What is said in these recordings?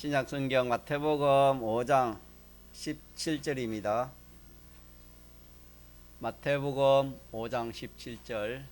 신약 성경 마태복음 5장 17절입니다. 마태복음 5장 17절.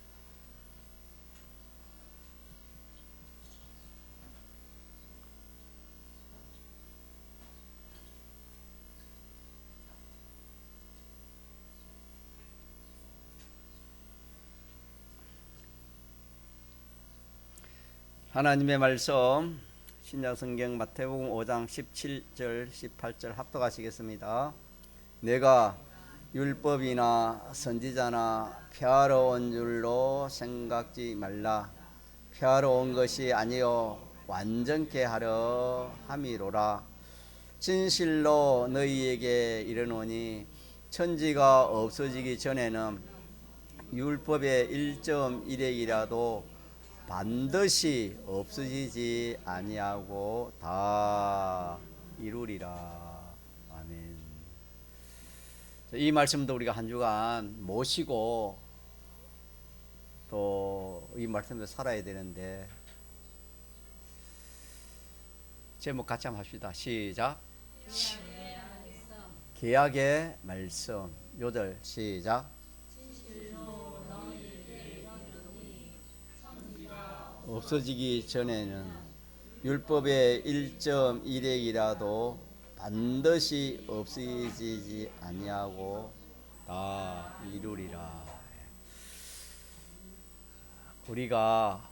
하나님의 말씀 신약 성경 마태복음 5장 17절 18절 합독하시겠습니다. 내가 율법이나 선지자나 폐하러 온 줄로 생각지 말라. 폐하러 온 것이 아니요 완전케 하려 함이로라. 진실로 너희에게 이르노니 천지가 없어지기 전에는 율법의 1.1획이라도 반드시 없어지지 아니하고 다 이루리라. 아멘. 이 말씀도 우리가 한 주간 모시고 또 이 말씀도 살아야 되는데, 제목 같이 한번 합시다. 시작. 계약의 말씀. 요절 시작. 없어지기 전에는 율법의 1.1획이라도 반드시 없어지지 아니하고 다 이루리라. 우리가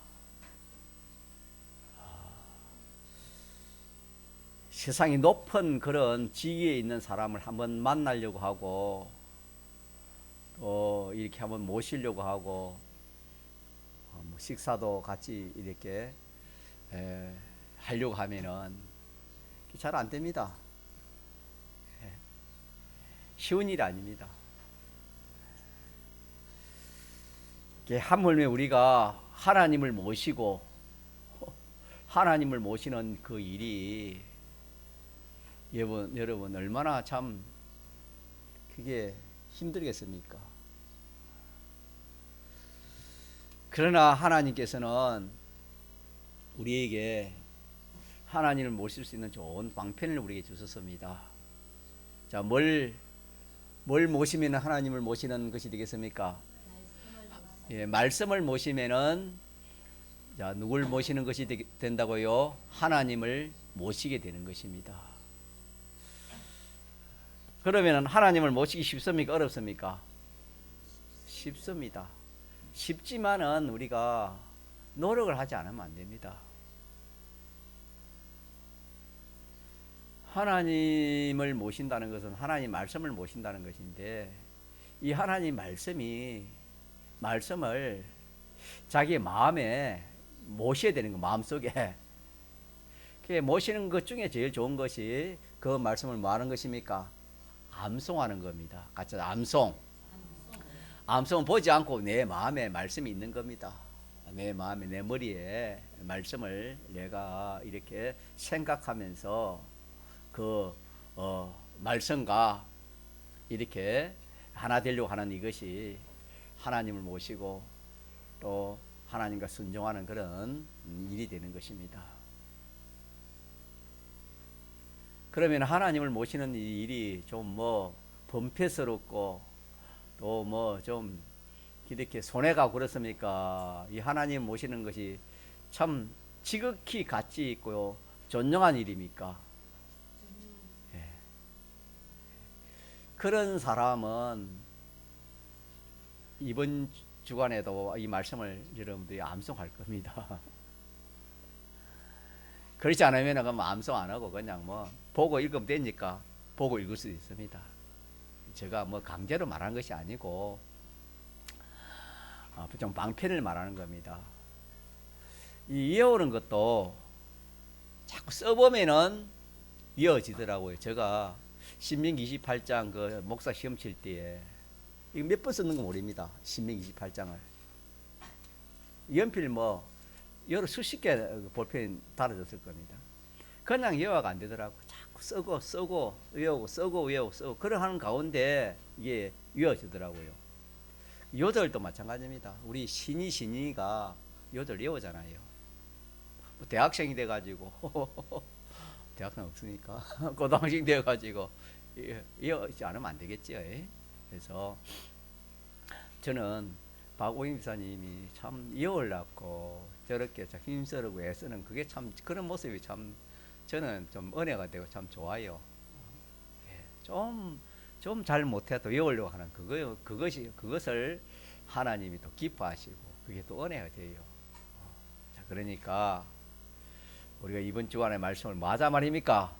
세상이 높은 그런 지위에 있는 사람을 한번 만나려고 하고 또 이렇게 한번 모시려고 하고 식사도 같이 이렇게 하려고 하면은 잘 안 됩니다. 쉬운 일이 아닙니다. 하물며 우리가 하나님을 모시고 하나님을 모시는 그 일이 여러분 얼마나 참 그게 힘들겠습니까? 그러나 하나님께서는 우리에게 하나님을 모실 수 있는 좋은 방편을 우리에게 주셨습니다. 자, 뭘 모시면 하나님을 모시는 것이 되겠습니까? 말씀을 모시면은, 자, 누굴 모시는 것이 된다고요? 하나님을 모시게 되는 것입니다. 그러면 하나님을 모시기 쉽습니까? 어렵습니까? 쉽습니다. 쉽지만은 우리가 노력을 하지 않으면 안 됩니다. 하나님을 모신다는 것은 하나님 말씀을 모신다는 것인데, 이 하나님 말씀을 자기의 마음에 모셔야 되는 거, 마음속에. 모시는 것 중에 제일 좋은 것이 그 말씀을 뭐 하는 것입니까? 암송하는 겁니다. 같이 암송은 보지 않고 내 마음에 말씀이 있는 겁니다. 내 마음에, 내 머리에 말씀을 내가 이렇게 생각하면서 그 말씀과 이렇게 하나 되려고 하는 이것이 하나님을 모시고 또 하나님과 순종하는 그런 일이 되는 것입니다. 그러면 하나님을 모시는 이 일이 좀 번패스럽고 또 좀 이렇게 손해가 그렇습니까? 이 하나님 모시는 것이 참 지극히 가치 있고요 존경한 일입니까? 그런 사람은 이번 주간에도 이 말씀을 여러분들이 암송할 겁니다. 그렇지 않으면 그럼 암송 안 하고 그냥 보고 읽으면 되니까 보고 읽을 수 있습니다. 제가 강제로 말하는 것이 아니고 좀 방편을 말하는 겁니다. 이 이어오는 것도 자꾸 써보면은 이어지더라고요. 제가 신명기 28장 그 목사 시험 칠 때에 이거 몇 번 썼는 거 모릅니다. 신명기 28장을 연필 여러 수십 개 볼펜 달아졌을 겁니다. 그냥 이해가 안 되더라고. 자꾸 쓰고 외우고 그러 하는 가운데 이게 이어지더라고요. 요절도 마찬가지입니다. 우리 신이가 요절 외우잖아요. 대학생이 돼가지고 대학생 없으니까 고등학생 되어가지고 이어지 않으면 안 되겠죠. 그래서 저는 박오임 기사님이 참 이어올랐고 저렇게 참 힘쓰고 애쓰는 그게 참 그런 모습이 참 저는 좀 은혜가 되고 참 좋아요. 좀 잘 못해도 이어오려고 하는 그것을 하나님이 또 기뻐하시고 그게 또 은혜가 돼요. 자, 그러니까 우리가 이번 주간의 말씀을 맞아 말입니까?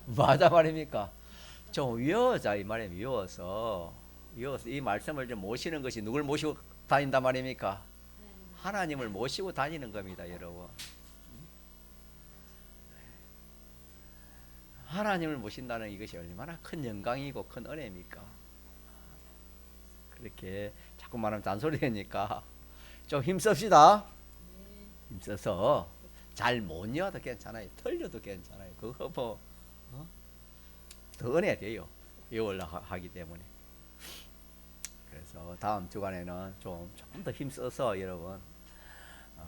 맞아 말입니까? 좀 외워자 이 말에 외워서 이 말씀을 좀 모시는 것이 누굴 모시고 다닌단 말입니까? 하나님을 모시고 다니는 겁니다, 여러분. 하나님을 모신다는 이것이 얼마나 큰 영광이고 큰 은혜입니까? 그렇게 자꾸 말하면 잔소리 되니까 좀 힘씁시다. 힘써서 잘 못 이어도 괜찮아요. 틀려도 괜찮아요. 그거 뭐 더 은혜 돼요. 이걸로 하기 때문에. 그래서 다음 주간에는 조금 더 힘써서 여러분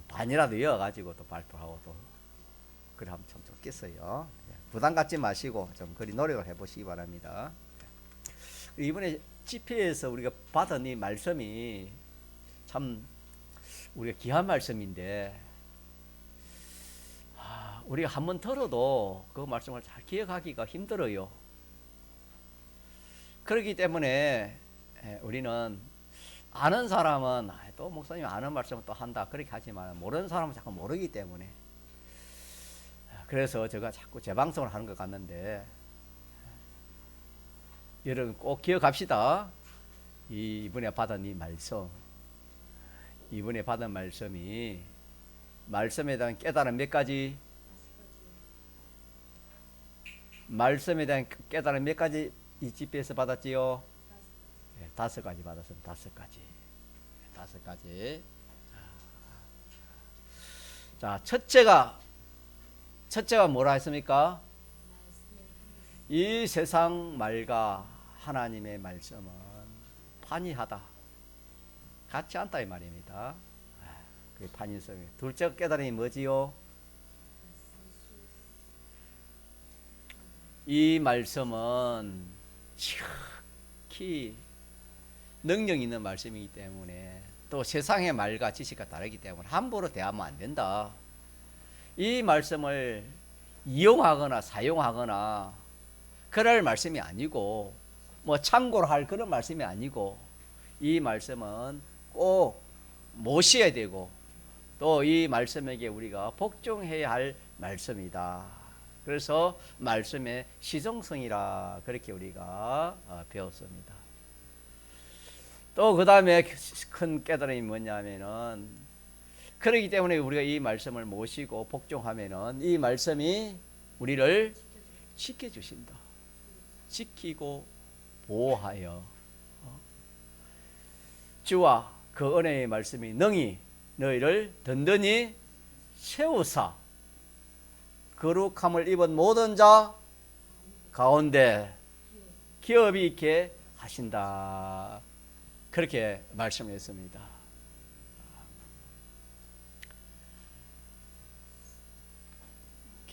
반이라도 이어가지고 또 발표하고 또 그래 하면 참 좋겠어요. 부담 갖지 마시고 좀 그리 노력을 해보시기 바랍니다. 이번에 집회에서 우리가 받은 이 말씀이 참 우리가 귀한 말씀인데 우리가 한번 들어도 그 말씀을 잘 기억하기가 힘들어요. 그렇기 때문에 우리는 아는 사람은 또 목사님이 아는 말씀을 또 한다 그렇게 하지만 모르는 사람은 자꾸 모르기 때문에 그래서 제가 자꾸 재방송을 하는 것 같는데 여러분 꼭 기억합시다. 이번에 받은 이 말씀, 이번에 받은 말씀이 말씀에 대한 깨달음 몇 가지? 말씀에 대한 깨달음 몇 가지 이 집회에서 받았지요? 5가지 받았습니다. 5가지. 5가지. 자, 첫째가 뭐라 했습니까? 이 세상 말과 하나님의 말씀은 판이하다. 같지 않다 이 말입니다. 그게 판이성이. 둘째 깨달음이 뭐지요? 이 말씀은 지극히 능력 있는 말씀이기 때문에 또 세상의 말과 지식과 다르기 때문에 함부로 대하면 안 된다. 이 말씀을 이용하거나 사용하거나 그럴 말씀이 아니고 뭐 참고로 할 그런 말씀이 아니고 이 말씀은 꼭 모셔야 되고 또 이 말씀에게 우리가 복종해야 할 말씀이다. 그래서 말씀의 시종성이라 그렇게 우리가 배웠습니다. 또 그 다음에 큰 깨달음이 뭐냐면은 그렇기 때문에 우리가 이 말씀을 모시고 복종하면은 이 말씀이 우리를 지켜주신다. 지키고 보호하여 주와 그 은혜의 말씀이 능히 너희를 든든히 세우사 거룩함을 입은 모든 자 가운데 기업이 있게 하신다. 그렇게 말씀했습니다.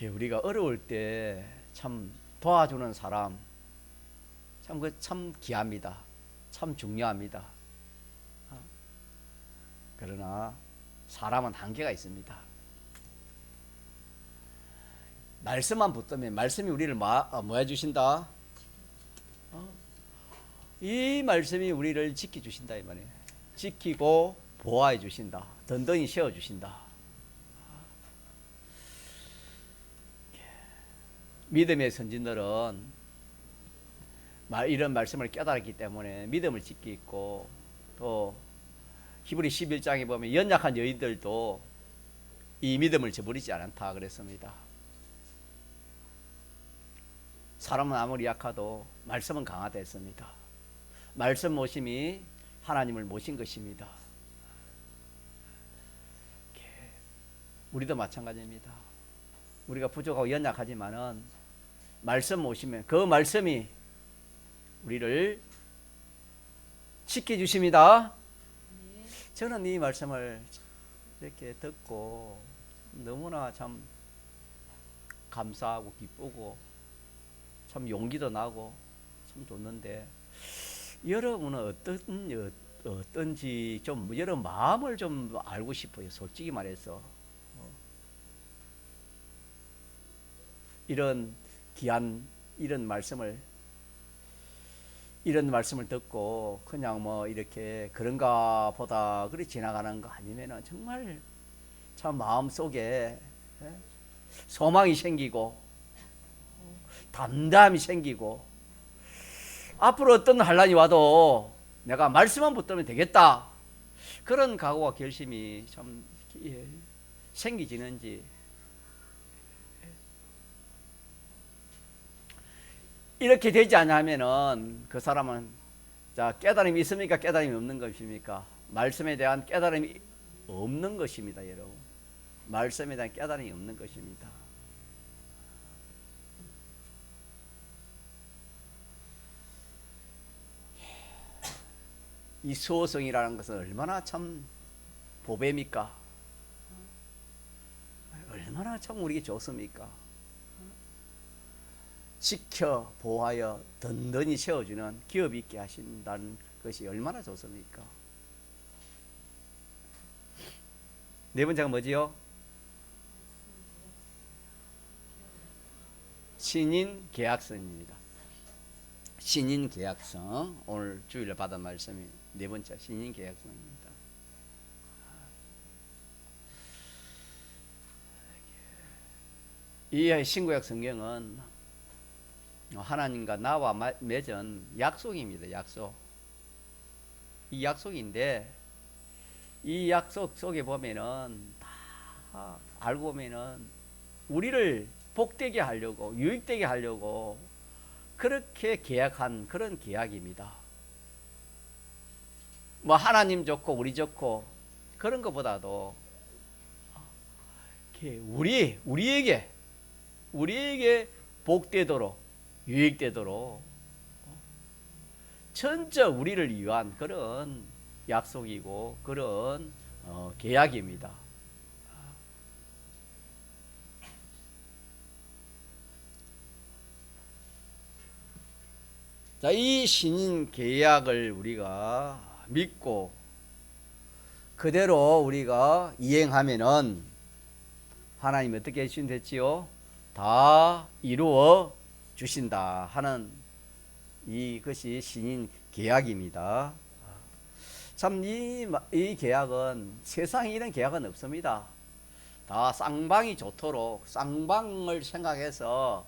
우리가 어려울 때 참 도와주는 사람 참 귀합니다. 참 중요합니다. 그러나 사람은 한계가 있습니다. 말씀만 붙들면 말씀이 우리를 뭐 해주신다? 이 말씀이 우리를 지켜주신다 이 말이에요. 지키고 보호해 주신다. 든든히 세워주신다. 믿음의 선진들은 이런 말씀을 깨달았기 때문에 믿음을 지키고 또 히브리 11장에 보면 연약한 여인들도 이 믿음을 저버리지 않다 그랬습니다. 사람은 아무리 약하도 말씀은 강하다 했습니다. 말씀 모심이 하나님을 모신 것입니다. 우리도 마찬가지입니다. 우리가 부족하고 연약하지만은 말씀 모시면 그 말씀이 우리를 지켜주십니다. 저는 이 말씀을 이렇게 듣고 너무나 참 감사하고 기쁘고 참 용기도 나고 참 좋는데, 여러분은 어떤지 좀 여러분 마음을 좀 알고 싶어요. 솔직히 말해서 이런 귀한 이런 말씀을 듣고 그냥 뭐 이렇게 그런가 보다 그리 지나가는 거 아니면은 정말 참 마음 속에 소망이 생기고 담담이 생기고 앞으로 어떤 환란이 와도 내가 말씀만 붙들면 되겠다, 그런 각오와 결심이 참 생기지는지. 이렇게 되지 않으면은 그 사람은, 자, 깨달음이 있습니까? 깨달음이 없는 것입니까? 말씀에 대한 깨달음이 없는 것입니다, 여러분. 말씀에 대한 깨달음이 없는 것입니다. 이 수호성이라는 것은 얼마나 참 보배입니까? 얼마나 참 우리에게 좋습니까? 지켜 보호하여 든든히 세워주는 기업 있게 하신다는 것이 얼마나 좋습니까? 네 번째가 뭐지요? 신인 계약성입니다. 신인 계약성, 오늘 주일에 받은 말씀이 네 번째 신인 계약성입니다. 이 신구약 성경은 하나님과 나와 맺은 약속입니다. 약속. 이 약속인데, 이 약속 속에 보면은 다 알고 보면은 우리를 복되게 하려고, 유익되게 하려고 그렇게 계약한 그런 계약입니다. 뭐 하나님 좋고 우리 좋고 그런 것보다도 우리에게 복되도록, 유익되도록 전적 우리를 위한 그런 약속이고 그런 계약입니다. 자, 이 신인 계약을 우리가 믿고 그대로 우리가 이행하면은 하나님이 어떻게 해주신댔지요? 다 이루어 주신다 하는 이것이 신인 계약입니다. 참 이 계약은, 세상에 이런 계약은 없습니다. 다 쌍방이 좋도록 쌍방을 생각해서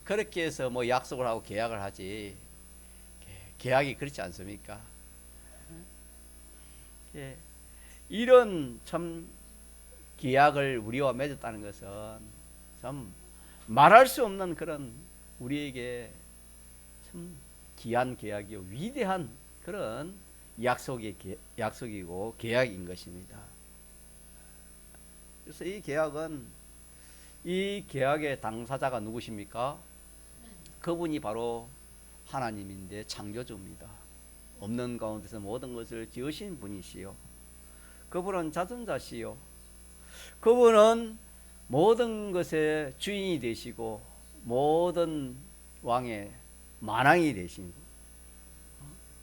그렇게 해서 뭐 약속을 하고 계약을 하지, 계약이 그렇지 않습니까? 이런 참 계약을 우리와 맺었다는 것은 참 말할 수 없는 그런 우리에게 참 귀한 계약이요, 위대한 그런 약속이고 계약인 것입니다. 그래서 이 계약의 당사자가 누구십니까? 그분이 바로 하나님인데 창조주입니다. 없는 가운데서 모든 것을 지으신 분이시요, 그분은 자선자시요, 그분은 모든 것의 주인이 되시고 모든 왕의 만왕이 되신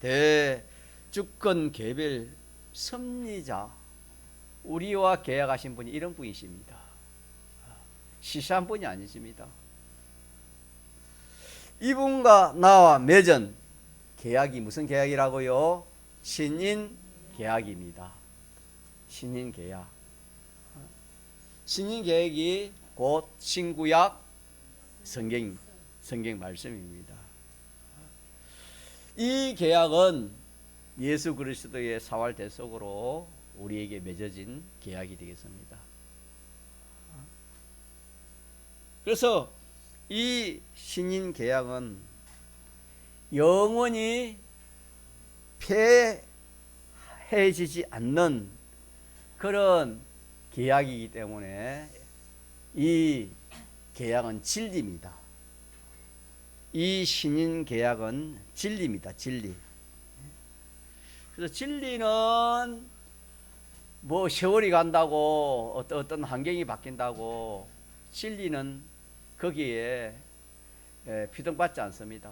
대주권 개별 섭리자, 우리와 계약하신 분이 이런 분이십니다. 시시한 분이 아니십니다. 이분과 나와 맺은 계약이 무슨 계약이라고요? 신인 계약입니다. 신인 계약. 신인 계약이 곧 신구약 성경 말씀입니다. 이 계약은 예수 그리스도의 사활 대속으로 우리에게 맺어진 계약이 되겠습니다. 그래서 이 신인 계약은 영원히 폐해지지 않는 그런 계약이기 때문에 이 계약은 진리입니다. 이 신인 계약은 진리입니다. 진리. 그래서 진리는 뭐 세월이 간다고 어떤 환경이 바뀐다고 진리는 거기에 비동받지 않습니다.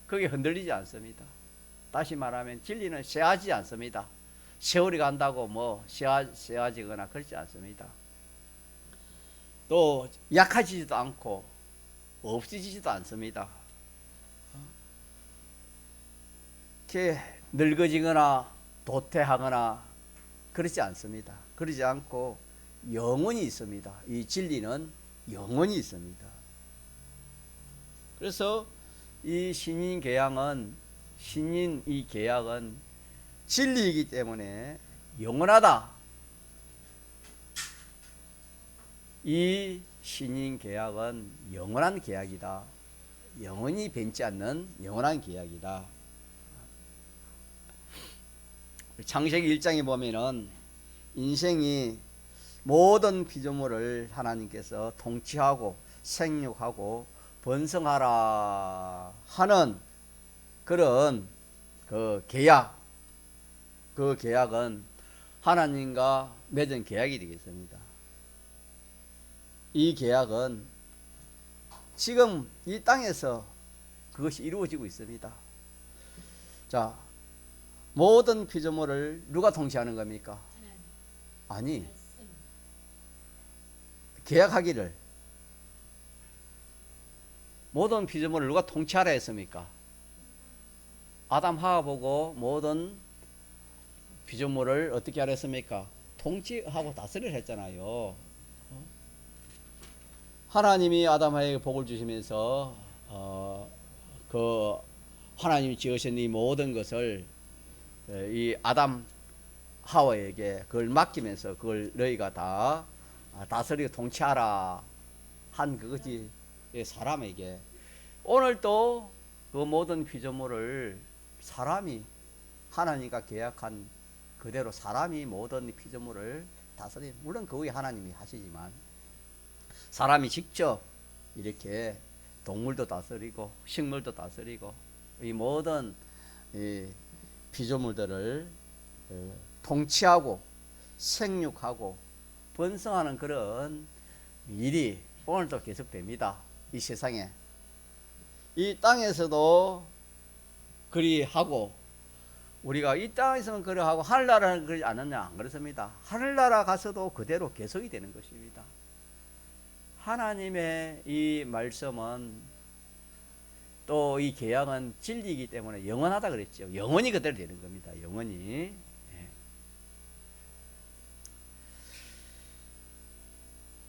거기에 흔들리지 않습니다. 다시 말하면 진리는 쇠하지 않습니다. 세월이 간다고 뭐 쇠하지거나 그렇지 않습니다. 또 약해지지도 않고 없어지지도 않습니다. 이렇게 늙어지거나 도태하거나 그렇지 않습니다. 그러지 않고 영원히 있습니다. 이 진리는 영원히 있습니다. 그래서 이 신인 계약은 진리이기 때문에 영원하다. 이 신인 계약은 영원한 계약이다. 영원히 변치 않는 영원한 계약이다. 창세기 1장에 보면은 인생이 모든 피조물을 하나님께서 통치하고 생육하고 번성하라 하는 그런 그 계약은 하나님과 맺은 계약이 되겠습니다. 이 계약은 지금 이 땅에서 그것이 이루어지고 있습니다. 자, 모든 피조물을 누가 통치하는 겁니까? 아니, 계약하기를 모든 피조물을 누가 통치하라 했습니까? 아담 하와 보고 모든 피조물을 어떻게 하라 했습니까? 통치하고 다스리라 했잖아요. 하나님이 아담 하와에게 복을 주시면서 그 하나님이 지으신 이 모든 것을 이 아담 하와에게 그걸 맡기면서 그걸 너희가 다 다스리고 통치하라 한 그것이 사람에게 오늘도 그 모든 피조물을 사람이 하나님과 계약한 그대로 사람이 모든 피조물을 다스리 물론 그 위에 하나님이 하시지만 사람이 직접 이렇게 동물도 다스리고 식물도 다스리고 이 모든 이 피조물들을 통치하고 생육하고 번성하는 그런 일이 오늘도 계속됩니다. 이 세상에 이 땅에서도 그리하고 우리가 이 땅에서는 그러하고 하늘나라는 그러지 않느냐 안 그렇습니다. 하늘나라 가서도 그대로 계속이 되는 것입니다. 하나님의 이 말씀은 또 이 계약은 진리이기 때문에 영원하다 그랬죠. 영원히 그대로 되는 겁니다. 영원히.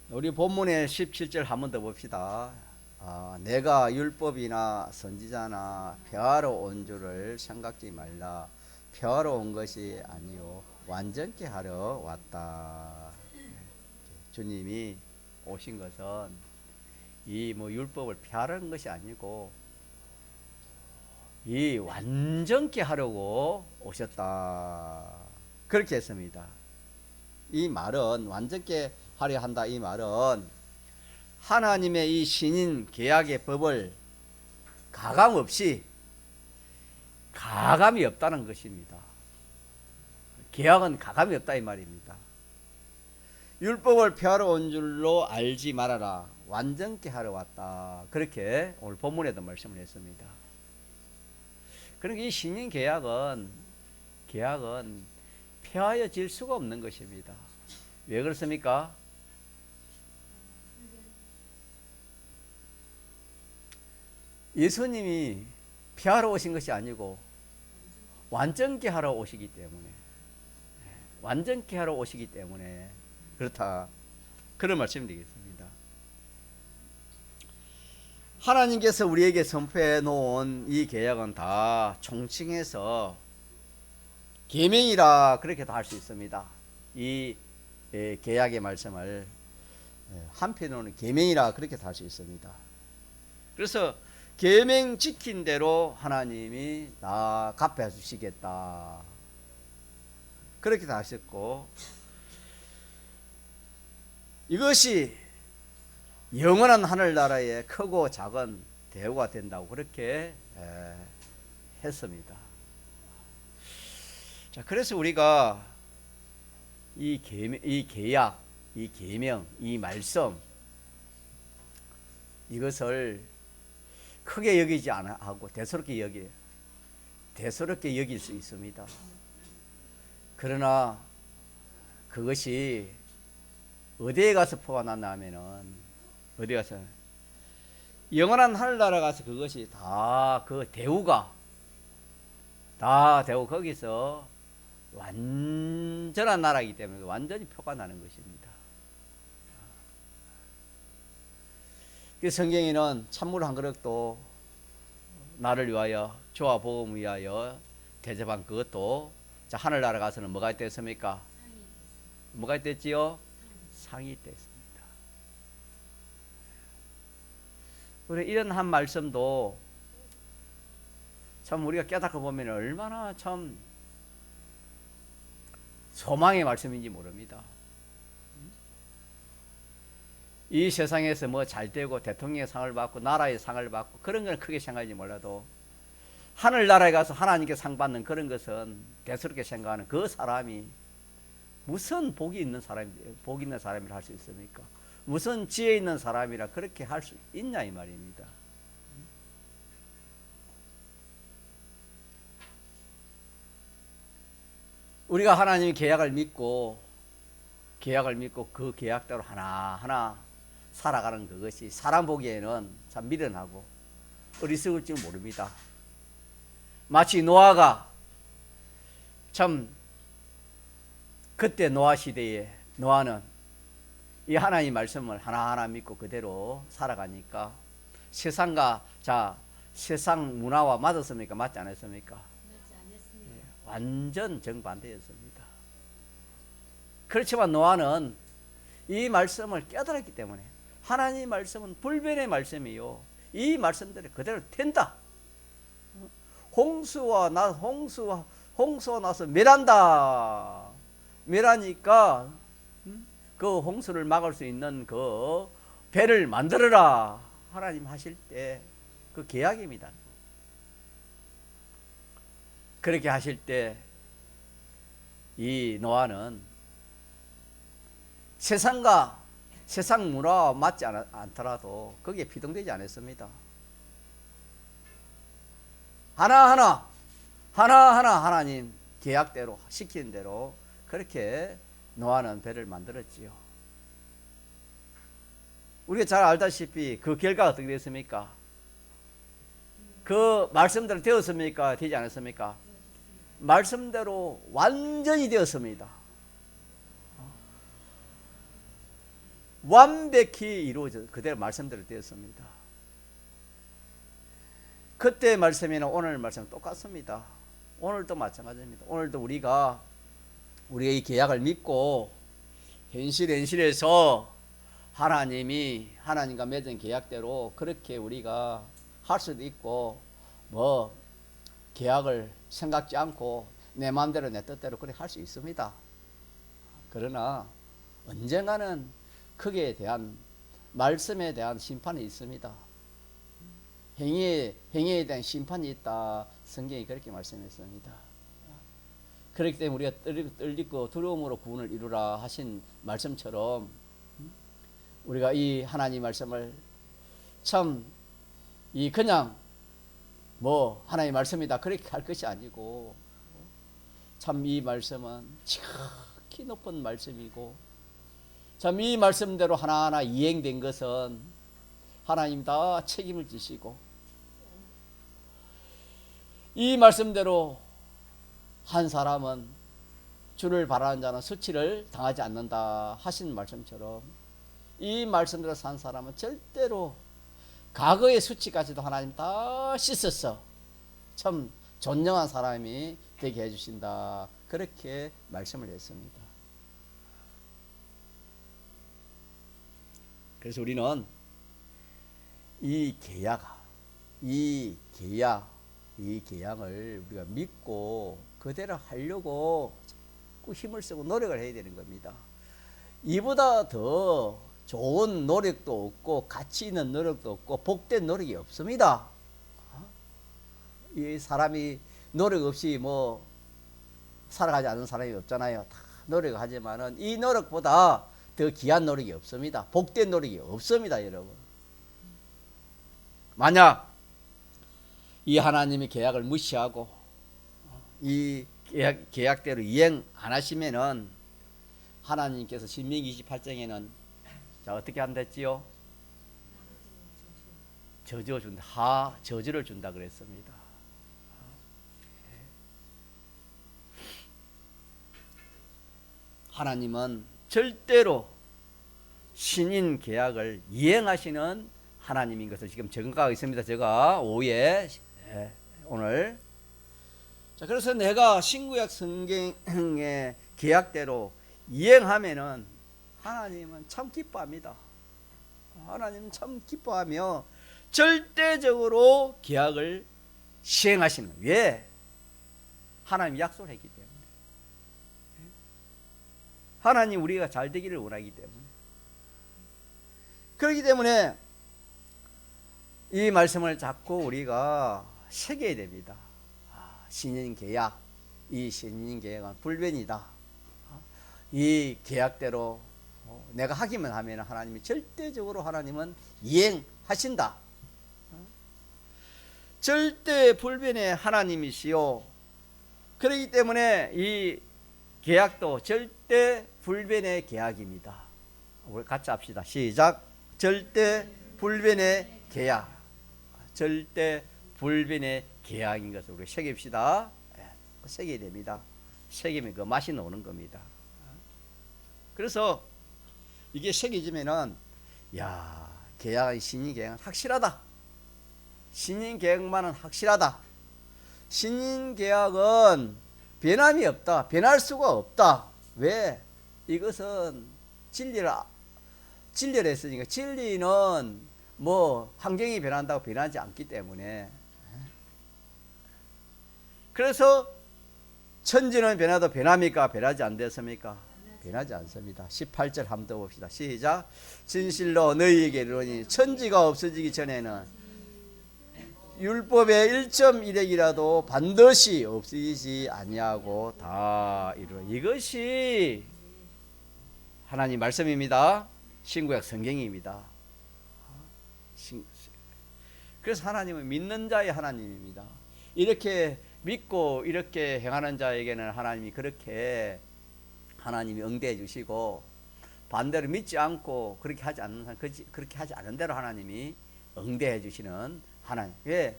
우리 본문의 17절 한 번 더 봅시다. 내가 율법이나 선지자나 폐하러 온 줄을 생각지 말라. 폐하러 온 것이 아니요 완전케 하러 왔다. 주님이 오신 것은 이 뭐 율법을 폐하려는 것이 아니고 이 완전케 하려고 오셨다. 그렇게 했습니다. 이 말은 완전케 하려 한다. 이 말은 하나님의 이 신인 계약의 법을 가감이 없다는 것입니다. 계약은 가감이 없다 이 말입니다. 율법을 폐하러 온 줄로 알지 말아라. 완전케 하러 왔다. 그렇게 오늘 본문에도 말씀을 했습니다. 그러니까 이 신인 계약은 폐하여질 수가 없는 것입니다. 왜 그렇습니까? 예수님이 폐하러 오신 것이 아니고 완전케 하러 오시기 때문에 그렇다. 그런 말씀이 되겠습니다. 하나님께서 우리에게 선포해 놓은 이 계약은 다 총칭해서 계명이라 그렇게도 할 수 있습니다. 이 계약의 말씀을 한편으로는 계명이라 그렇게도 할 수 있습니다. 그래서 계명 지킨 대로 하나님이 나 갚아 주시겠다. 그렇게도 하셨고 이것이 영원한 하늘나라의 크고 작은 대우가 된다고 그렇게 했습니다. 자, 그래서 우리가 이 계약, 이 계명, 이 말씀 이것을 크게 여기지 않아 하고 대수롭게 여길 수 있습니다. 그러나 그것이 어디에 가서 포가 났나 하면은 어디 가서 영원한 하늘나라 가서 그것이 다 그 대우가 다 대우 거기서 완전한 나라이기 때문에 완전히 표가 나는 것입니다. 그 성경에는 찬물 한 그릇도 나를 위하여 주와 복음 위하여 대접한 그것도 자 하늘나라 가서는 뭐가 됐습니까? 뭐가 됐지요? 상이 됐습니다. 우리 이런 한 말씀도 참 우리가 깨닫고 보면 얼마나 참 소망의 말씀인지 모릅니다. 이 세상에서 뭐 잘되고 대통령의 상을 받고 나라의 상을 받고 그런 건 크게 생각하지 몰라도 하늘나라에 가서 하나님께 상 받는 그런 것은 대수롭게 생각하는 그 사람이 무슨 복이 있는 사람이라 할 수 있습니까? 무슨 지혜 있는 사람이라 그렇게 할 수 있냐 이 말입니다. 우리가 하나님의 계약을 믿고 그 계약대로 하나하나 살아가는 그것이 사람 보기에는 참 미련하고 어리석을 줄 모릅니다. 마치 노아가 참 그때 노아 시대에 노아는 이 하나님 말씀을 하나하나 믿고 그대로 살아가니까 세상 문화와 맞았습니까? 맞지 않았습니까? 맞지 않았습니다. 완전 정반대였습니다. 그렇지만 노아는 이 말씀을 깨달았기 때문에 하나님 말씀은 불변의 말씀이요. 이 말씀대로 그대로 된다. 홍수가 나서 멸한다. 멸하니까 그 홍수를 막을 수 있는 그 배를 만들어라. 하나님 하실 때 그 계약입니다. 그렇게 하실 때 이 노아는 세상 문화와 맞지 않더라도 거기에 피동되지 않았습니다. 하나하나 하나님 계약대로 시키는 대로 그렇게 노아는 배를 만들었지요. 우리가 잘 알다시피 그 결과가 어떻게 됐습니까? 그 말씀대로 되었습니까? 되지 않았습니까? 말씀대로 완전히 되었습니다. 완벽히 이루어져 그대로 말씀대로 되었습니다. 그때 말씀이나 오늘 말씀은 똑같습니다. 오늘도 마찬가지입니다. 오늘도 우리가 우리의 이 계약을 믿고 현실에서 하나님과 맺은 계약대로 그렇게 우리가 할 수도 있고 뭐 계약을 생각지 않고 내 마음대로 내 뜻대로 그렇게 할 수 있습니다. 그러나 언젠가는 거기에 대한 말씀에 대한 심판이 있습니다. 행위에 대한 심판이 있다. 성경이 그렇게 말씀했습니다. 그렇기 때문에 우리가 떨리고 두려움으로 구원을 이루라 하신 말씀처럼 우리가 이 하나님 말씀을 참 그냥 뭐 하나님 말씀이다 그렇게 할 것이 아니고 참 이 말씀은 지극히 높은 말씀이고 참 이 말씀대로 하나하나 이행된 것은 하나님 다 책임을 지시고 이 말씀대로 한 사람은 주를 바라는 자는 수치를 당하지 않는다 하신 말씀처럼 이 말씀대로 산 사람은 절대로 과거의 수치까지도 하나님 다 씻어서 참 존경한 사람이 되게 해주신다. 그렇게 말씀을 했습니다. 그래서 우리는 이 계약을 우리가 믿고 그대로 하려고 자꾸 힘을 쓰고 노력을 해야 되는 겁니다. 이보다 더 좋은 노력도 없고 가치 있는 노력도 없고 복된 노력이 없습니다. 이 사람이 노력 없이 뭐 살아가지 않는 사람이 없잖아요. 다 노력하지만은 이 노력보다 더 귀한 노력이 없습니다. 복된 노력이 없습니다, 여러분. 만약 이 하나님의 계약을 무시하고 이 계약대로 이행 안 하시면은 하나님께서 신명기 28장에는 자 어떻게 한다 했지요? 저주를 준다 그랬습니다. 하나님은 절대로 신인 계약을 이행하시는 하나님인 것을 지금 증거하고 있습니다. 제가 5에 오늘 자 그래서 내가 신구약 성경의 계약대로 이행하면은 하나님은 참 기뻐합니다. 하나님은 참 기뻐하며 절대적으로 계약을 시행하시는 거예요. 왜? 하나님이 약속을 했기 때문에. 하나님 우리가 잘 되기를 원하기 때문에. 그렇기 때문에 이 말씀을 자꾸 우리가 새겨야 됩니다. 신인 계약, 이 신인 계약은 불변이다. 이 계약대로 내가 하기만 하면 하나님이 절대적으로 하나님은 이행하신다. 절대 불변의 하나님이시요. 그렇기 때문에 이 계약도 절대 불변의 계약입니다. 우리 같이 합시다. 시작. 절대 불변의 계약. 절대 불변의 계약인 것을 우리 새깁시다. 새겨야 됩니다. 새기면 그 맛이 나오는 겁니다. 그래서 이게 새겨지면은 야 계약은 신인 계약은 확실하다. 신인 계약만은 확실하다. 신인 계약은 변함이 없다. 변할 수가 없다. 왜? 이것은 진리를 했으니까 진리는 뭐 환경이 변한다고 변하지 않기 때문에 그래서 천지는 변화도 변합니까? 변하지 않겠습니까? 변하지 않습니다. 18절 한번 더 봅시다. 시작. 진실로 너희에게 이르노니 천지가 없어지기 전에는 율법의 1.1핵이라도 반드시 없어지지 아니하고 다 이루어. 이것이 하나님 말씀입니다. 신구약 성경입니다. 그래서 하나님은 믿는 자의 하나님입니다. 이렇게 믿고 이렇게 행하는 자에게는 하나님이 그렇게 하나님이 응대해 주시고 반대로 믿지 않고 그렇게 하지 않는 사람 그렇게 하지 않은 대로 하나님이 응대해 주시는 하나님. 왜?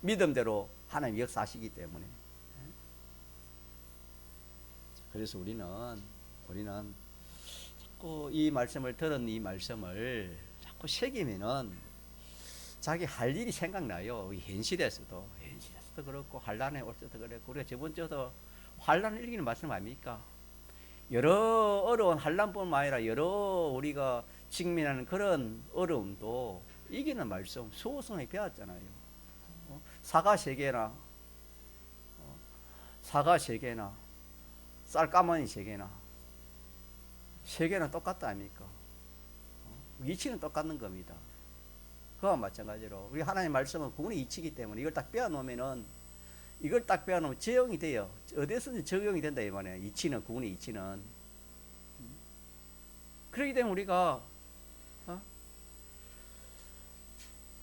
믿음대로 하나님 역사하시기 때문에. 그래서 우리는 자꾸 이 말씀을 들은 이 말씀을 자꾸 새기면은 자기 할 일이 생각나요. 현실에서도 그렇고 환란에 올 때도 그랬고 우리가 저번 주에도 환란을 이기는 말씀 아닙니까? 여러 어려운 환란뿐만 아니라 여러 우리가 직면하는 그런 어려움도 이기는 말씀 수호성에 배웠잖아요. 사과 3개나 쌀가마니 3개나 3개나 똑같다 아닙니까? 이치는 똑같는 겁니다. 그와 마찬가지로 우리 하나님의 말씀은 구원의 이치이기 때문에 이걸 딱 빼어놓으면은 적용이 돼요. 어디서든지 적용이 된다 이 말이에요. 이치는 구원의 이치는. 그렇기 때문에 우리가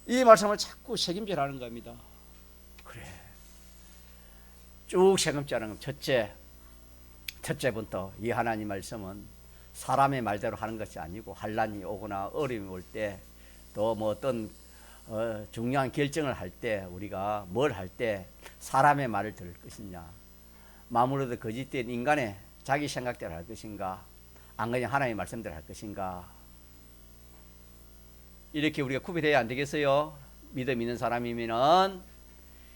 이 말씀을 자꾸 책임져라는 겁니다. 그래. 쭉 책임져라는 것. 첫째부터 이 하나님 말씀은 사람의 말대로 하는 것이 아니고 환란이 오거나 어려움이 올 때 또 뭐 어떤 중요한 결정을 할 때 우리가 뭘 할 때 사람의 말을 들을 것이냐, 마무리도 거짓된 인간의 자기 생각대로 할 것인가, 안 그냥 하나님의 말씀대로 할 것인가, 이렇게 우리가 구별해야 안 되겠어요? 믿음 있는 사람이면은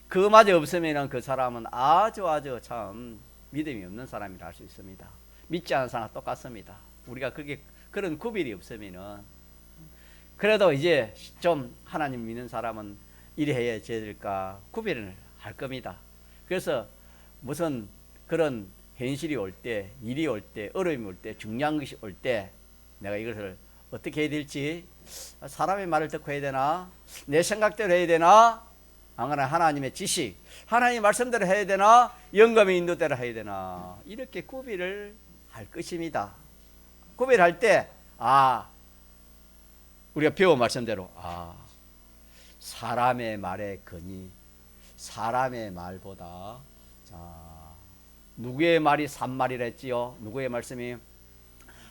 그마저 없으면은 그 사람은 아주 참 믿음이 없는 사람이라 할 수 있습니다. 믿지 않는 사람과 똑같습니다. 우리가 그런 구별이 없으면은 그래도 이제 좀 하나님 믿는 사람은 이래 해야 될까 구별을 할 겁니다. 그래서 무슨 그런 현실이 올 때, 일이 올 때, 어려움이 올 때, 중요한 것이 올 때 내가 이것을 어떻게 해야 될지, 사람의 말을 듣고 해야 되나, 내 생각대로 해야 되나, 아니면 하나님의 지식, 하나님의 말씀대로 해야 되나, 영감의 인도대로 해야 되나, 이렇게 구별을 할 것입니다. 구별할 때 우리가 배운 말씀대로 사람의 말에 거니 사람의 말보다 자 누구의 말이 산말이라 했지요? 누구의 말씀이?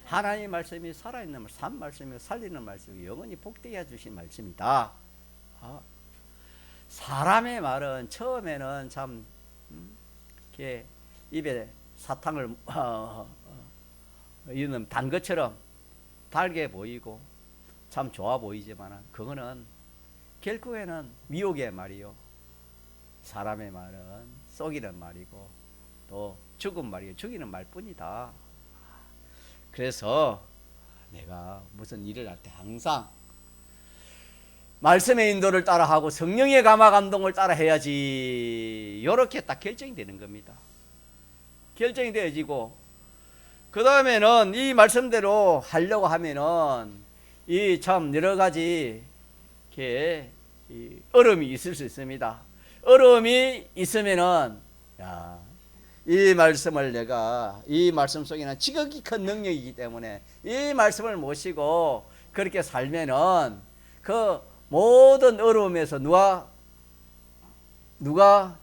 하나님의 말씀이 살아있는 말, 산 말씀이 살리는 말씀이 영원히 복되게 해주신 말씀이다. 사람의 말은 처음에는 참 이렇게 입에 사탕을 이는 단 것처럼 달게 보이고 참 좋아 보이지만 그거는 결국에는 미혹의 말이요. 사람의 말은 속이는 말이고 또 죽은 말이요. 죽이는 말뿐이다. 그래서 내가 무슨 일을 할 때 항상 말씀의 인도를 따라하고 성령의 감화 감동을 따라 해야지. 이렇게 딱 결정이 되는 겁니다. 결정이 되어지고 그 다음에는 이 말씀대로 하려고 하면은 이 참 여러 가지 이렇게 어려움이 있을 수 있습니다. 어려움이 있으면은 이 말씀을 내가 이 말씀 속에는 지극히 큰 능력이기 때문에 이 말씀을 모시고 그렇게 살면은 그 모든 어려움에서 누가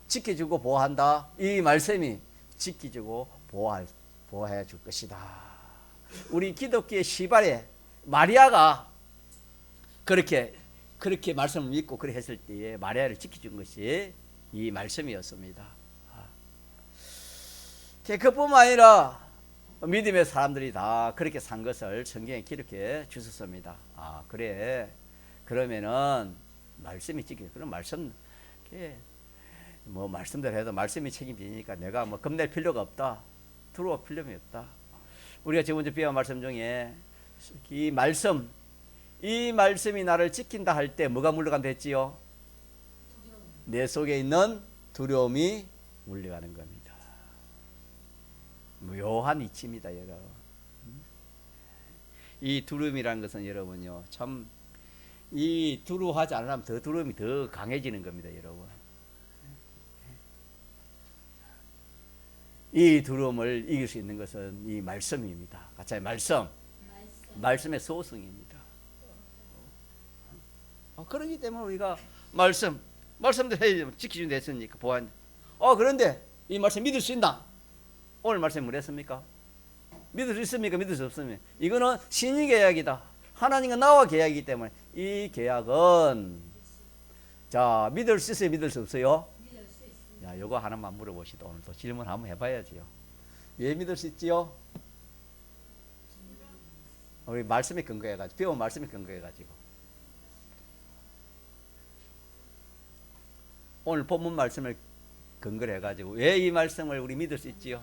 지켜주고 보호한다. 이 말씀이 지켜주고 보호해 줄 것이다. 우리 기독교의 시발에 마리아가 그렇게 말씀을 믿고 그렇게 했을 때에 마리아를 지켜준 것이 이 말씀이었습니다. 그뿐만 아니라 믿음의 사람들이 다 그렇게 산 것을 성경에 기록해 주셨습니다. 그래. 그러면은 말씀이 지켜. 그럼 말씀 뭐 말씀대로 해도 말씀이 책임지니까 내가 뭐 겁낼 필요가 없다. 두려울 필요가 없다. 우리가 지금 먼저 배운 말씀 중에 이 말씀이 나를 지킨다 할 때 뭐가 물러간다 했지요? 내 속에 있는 두려움이 물러가는 겁니다. 묘한 이치입니다, 여러분. 이 두려움이라는 것은 여러분요, 참 이 두려워하지 않으면 더 두려움이 더 강해지는 겁니다, 여러분. 이 두려움을 이길 수 있는 것은 이 말씀입니다. 같이 말씀의 소승입니다. 그렇기 때문에 우리가 말씀대로 지키준 됐으니까 보안. 그런데 이 말씀 믿을 수 있나? 오늘 말씀 뭐랬습니까? 믿을 수 있습니까? 믿을 수 없습니까? 이거는 신의 계약이다. 하나님과 나와 계약이기 때문에 이 계약은 자 믿을 수 있어요? 믿을 수 없어요? 믿을 수 있습니다. 요거 하나만 물어보시다. 오늘 또 질문 한번 해봐야지요. 왜 믿을 수 있지요? 우리 말씀에 근거해가지고 배운 말씀에 근거해가지고 오늘 본문 말씀을 근거를 해가지고 왜 이 말씀을 우리 믿을 수 있지요?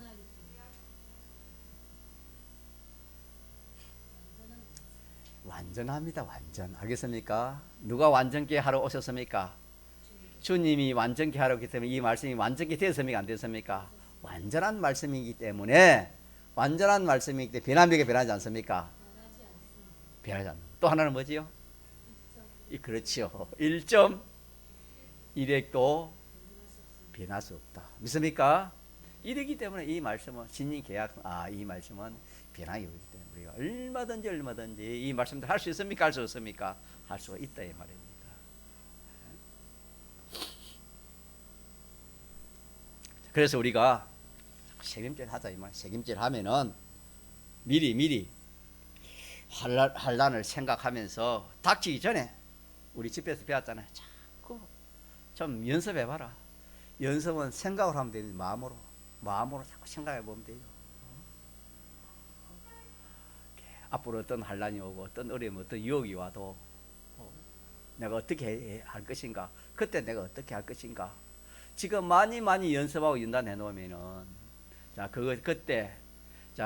완전합니다. 완전. 알겠습니까? 누가 완전케 하러 오셨습니까? 주님이 완전케 하러 오기 때문에 이 말씀이 완전케 되었습니까? 안 되었습니까? 완전한 말씀이기 때문에 완전한 말씀이기 때문에 변함되게 변하지 않습니까? 변하지 않습니다. 또 하나는 뭐지요? 그렇지요. 1.1핵도 변할 수 없다. 믿습니까? 이러기 때문에 이 말씀은 신인 계약, 이 말씀은 변하기 없기 때문에 우리가 얼마든지 이 말씀들 할 수 있습니까? 할 수 없습니까? 할 수가 있다 이 말입니다. 그래서 우리가 책임질 하자 이 말. 책임질 하면은 미리 환란을 생각하면서 닥치기 전에 우리 집에서 배웠잖아요. 자꾸 좀 연습해봐라. 연습은 생각을 하면 되는 마음으로 자꾸 생각해 보면 돼요. 앞으로 어떤 환란이 오고 어떤 어려움, 어떤 유혹이 와도 내가 어떻게 할 것인가? 그때 내가 어떻게 할 것인가? 지금 많이 연습하고 연단해 놓으면은 그때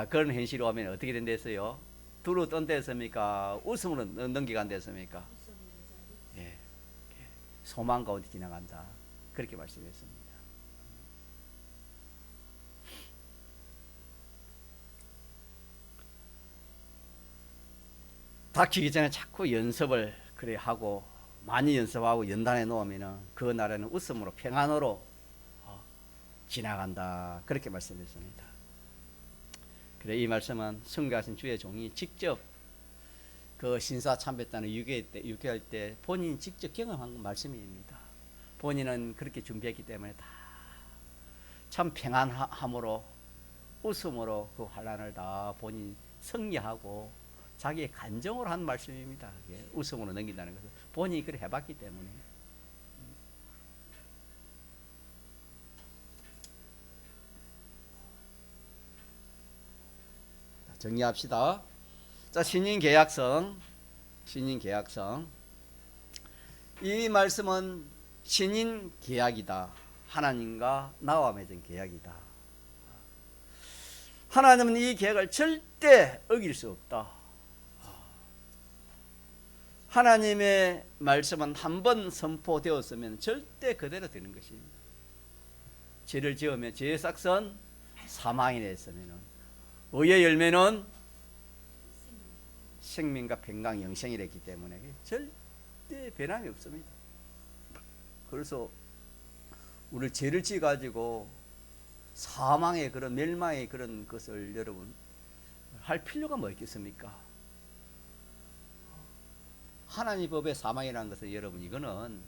그런 현실이 오면 어떻게 된댔어요? 두루 떤댔습니까? 웃음으로 넘겨간댔습니까? 예, 소망 가운데 지나간다. 그렇게 말씀했습니다. 닥치기 전에 자꾸 연습을 그래 하고 많이 연습하고 연단해 놓으면은 그 날에는 웃음으로 평안으로 지나간다. 그렇게 말씀했습니다. 그래 이 말씀은 승리하신 주의 종이 직접 그 신사참배단을 유교할 때 본인이 직접 경험한 말씀입니다. 본인은 그렇게 준비했기 때문에 다 참 평안함으로 웃음으로 그 환란을 다 본인이 승리하고 자기의 간정으로 한 말씀입니다. 웃음으로 넘긴다는 것은 본인이 그래 해봤기 때문에. 정리합시다. 자, 신인계약성. 이 말씀은 신인계약이다. 하나님과 나와 맺은 계약이다. 하나님은 이 계약을 절대 어길 수 없다. 하나님의 말씀은 한 번 선포되었으면 절대 그대로 되는 것입니다. 죄를 지으면 죄의 삭선 사망이 됐으면 의의 열매는 생명과 평강 영생이랬기 때문에 절대 변함이 없습니다. 그래서 우리 죄를 지어 가지고 사망의 그런 멸망의 그런 것을 여러분 할 필요가 뭐 있겠습니까? 하나님 법의 사망이라는 것은 여러분 이거는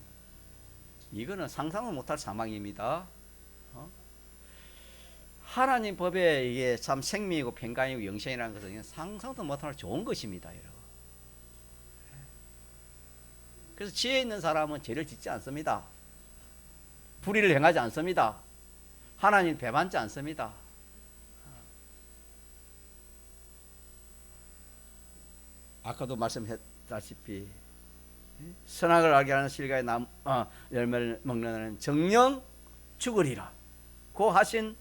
상상을 못할 사망입니다. 하나님 법에 이게 참 생명이고 평강이고 영생이라는 것은 상상도 못할 좋은 것입니다, 여러분. 그래서 지혜 있는 사람은 죄를 짓지 않습니다. 불의를 행하지 않습니다. 하나님 배반지 않습니다. 아까도 말씀했다시피 선악을 알게 하는 실과의 열매를 먹는 정령 죽으리라 고 하신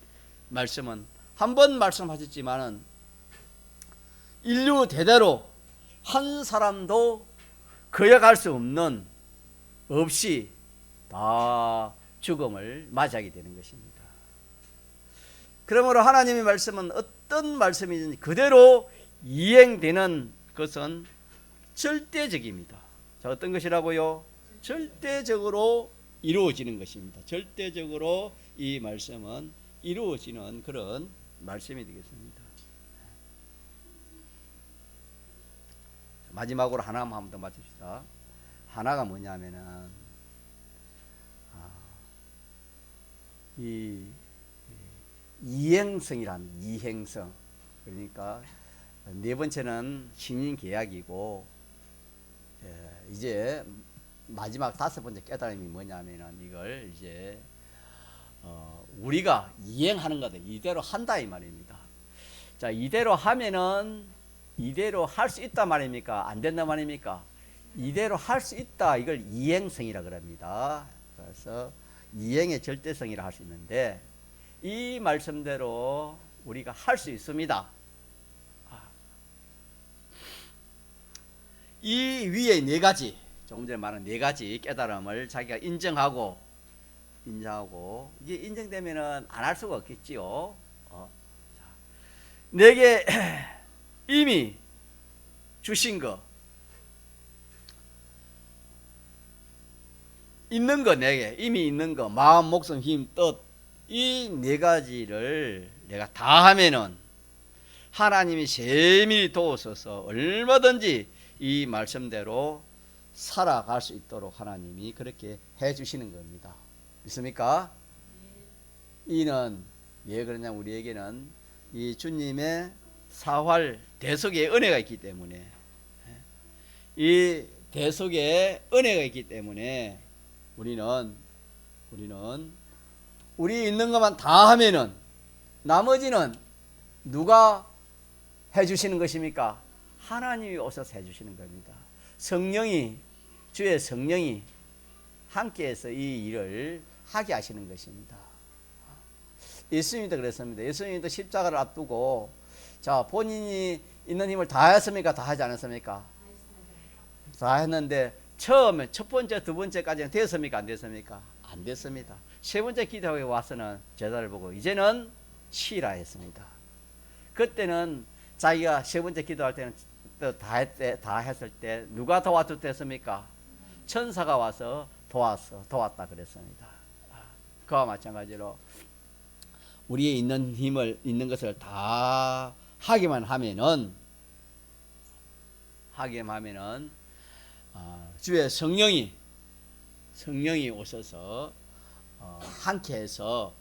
말씀은 한 번 말씀하셨지만은 인류 대대로 한 사람도 거역할 수 없이 다 죽음을 맞이하게 되는 것입니다. 그러므로 하나님의 말씀은 어떤 말씀이든지 그대로 이행되는 것은 절대적입니다. 자, 어떤 것이라고요? 절대적으로 이루어지는 것입니다. 절대적으로 이 말씀은 이루어지는 그런 말씀이 되겠습니다. 마지막으로 하나만 한번 더 맞춥시다. 하나가 뭐냐면은 이 이행성이란 이행성. 그러니까 네 번째는 신인 계약이고 이제 마지막 다섯 번째 깨달음이 뭐냐면은 이걸 이제 우리가 이행하는 거다. 이대로 한다 이 말입니다. 자, 이대로 하면은 이대로 할 수 있다 말입니까? 안 된다 말입니까? 이대로 할 수 있다. 이걸 이행성이라 그럽니다. 그래서 이행의 절대성이라 할 수 있는데 이 말씀대로 우리가 할 수 있습니다. 이 위에 네 가지, 조금 전에 말한 네 가지 깨달음을 자기가 인정하고 이게 인정되면은 안 할 수가 없겠지요. 내게 이미 주신 거 있는 거, 내게 이미 있는 거, 마음, 목숨, 힘, 뜻, 이 네 가지를 내가 다 하면은 하나님이 세밀히 도우셔서 얼마든지 이 말씀대로 살아갈 수 있도록 하나님이 그렇게 해 주시는 겁니다. 믿습니까? 이는 왜 그러냐, 우리에게는 이 주님의 사활 대속의 은혜가 있기 때문에, 이 대속의 은혜가 있기 때문에 우리는 우리 있는 것만 다 하면은 나머지는 누가 해주시는 것입니까? 하나님이 오셔서 해주시는 겁니다. 주의 성령이 함께해서 이 일을 하게 하시는 것입니다. 예수님도 그랬습니다. 예수님도 십자가를 앞두고 자, 본인이 있는 힘을 다 했습니까? 다 하지 않았습니까? 다 했는데 처음에 첫 번째, 두 번째까지는 됐습니까? 안 됐습니까? 안 됐습니다. 세 번째 기도하게 와서는 제자를 보고 이제는 쉬라 했습니다. 그때는 자기가 세 번째 기도할 때는 다 했을 때 누가 도와줬겠습니까? 천사가 와서 도왔다 그랬습니다. 그와 마찬가지로 우리의 있는 것을 다 하기만 하면은 하게 하면은 주의 성령이 오셔서 함께해서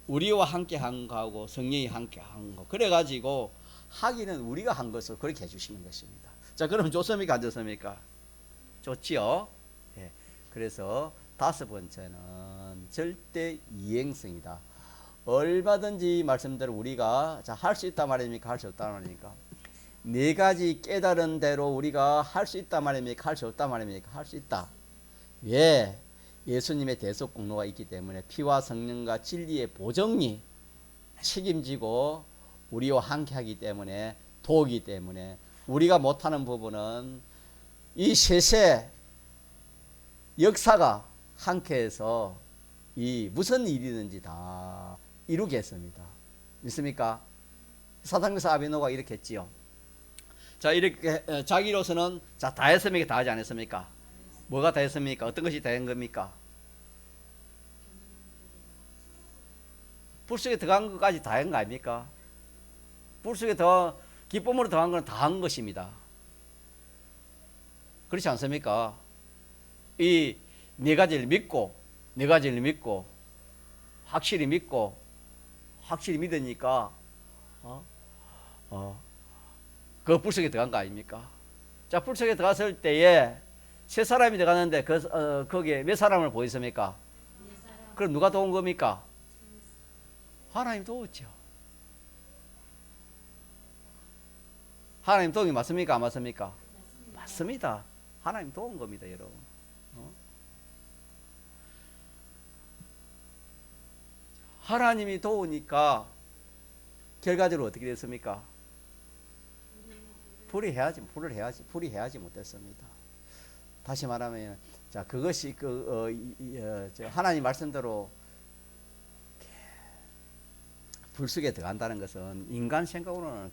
우리와 함께 한 거하고 성령이 함께 한 거 그래가지고 하기는 우리가 한 것을 그렇게 해주시는 것입니다. 자, 그럼 좋습니까 안 좋습니까? 좋지요. 예. 그래서 다섯 번째는 절대 이행성이다. 얼마든지 말씀대로 우리가 할 수 있단 말입니까? 할 수 없단 말입니까? 네 가지 깨달은 대로 우리가 할 수 있단 말입니까? 할 수 없단 말입니까? 할 수 있다. 왜? 예수님의 대속 공로가 있기 때문에 피와 성령과 진리의 보정이 책임지고 우리와 함께 하기 때문에 도우기 때문에 우리가 못하는 부분은 이 셋의 역사가 함께해서 이 무슨 일이든지 다 이루겠습니다. 믿습니까? 사당교사 아비노가 이렇게 했지요. 자, 이렇게 자기로서는 다 했습니까? 다 하지 않았습니까? 뭐가 다 했습니까? 어떤 것이 다 한 겁니까? 불 속에 들어간 것까지 다 한 거 아닙니까? 불 속에 더 기쁨으로 들어간 건 다 한 것입니다. 그렇지 않습니까? 이 네 가지를 믿고 확실히 믿으니까 그 불 속에 들어간 거 아닙니까? 자, 불 속에 들어갔을 때에 세 사람이 들어갔는데 거기에 몇 사람을 보였습니까? 그럼 누가 도운 겁니까? 하나님 도웠죠. 하나님 도운 게 맞습니까? 안 맞습니까? 맞습니다. 하나님 도운 겁니다, 여러분. 하나님이 도우니까 결과적으로 어떻게 됐습니까? 불이 해야지 못했습니다. 다시 말하면, 자, 그것이 하나님 말씀대로 불 속에 들어간다는 것은 인간 생각으로는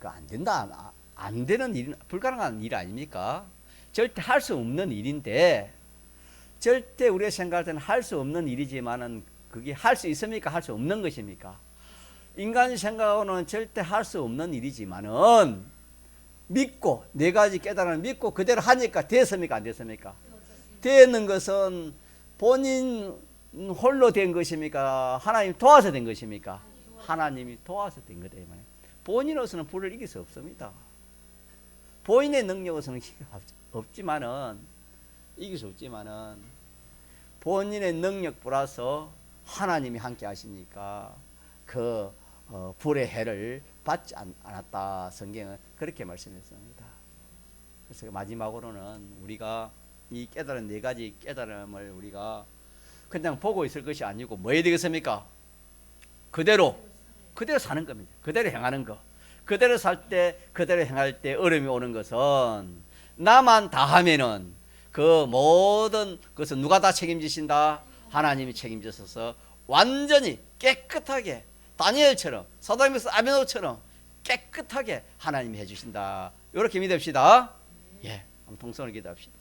안 되는 일, 불가능한 일 아닙니까? 절대 할 수 없는 일인데, 절대 우리가 생각할 때는 할 수 없는 일이지만은 그게 할 수 있습니까? 할 수 없는 것입니까? 인간이 생각하고는 절대 할 수 없는 일이지만은 믿고 네 가지 깨달음을 믿고 그대로 하니까 됐습니까? 안 됐습니까? 되는 것은 본인 홀로 된 것입니까? 하나님 도와서 된 것입니까? 하나님이 도와서 된 것 때문에 본인으로서는 불을 이길 수 없습니다. 본인의 능력으로서는 이길 수 없지만은 본인의 능력 플러스 하나님이 함께 하시니까 그 불의 해를 받지 않았다. 성경은 그렇게 말씀했습니다. 그래서 마지막으로는 우리가 이 깨달은 네 가지 깨달음을 우리가 그냥 보고 있을 것이 아니고 뭐 해야 되겠습니까? 그대로 사는 겁니다. 그대로 행하는 거. 그대로 살 때, 그대로 행할 때 어려움이 오는 것은 나만 다 하면은 그 모든 것은 누가 다 책임지신다? 하나님이 책임지셔서 완전히 깨끗하게 다니엘처럼 사도행전 아베노처럼 깨끗하게 하나님이 해주신다. 이렇게 믿읍시다. 예, 한번 통성을 기도합시다.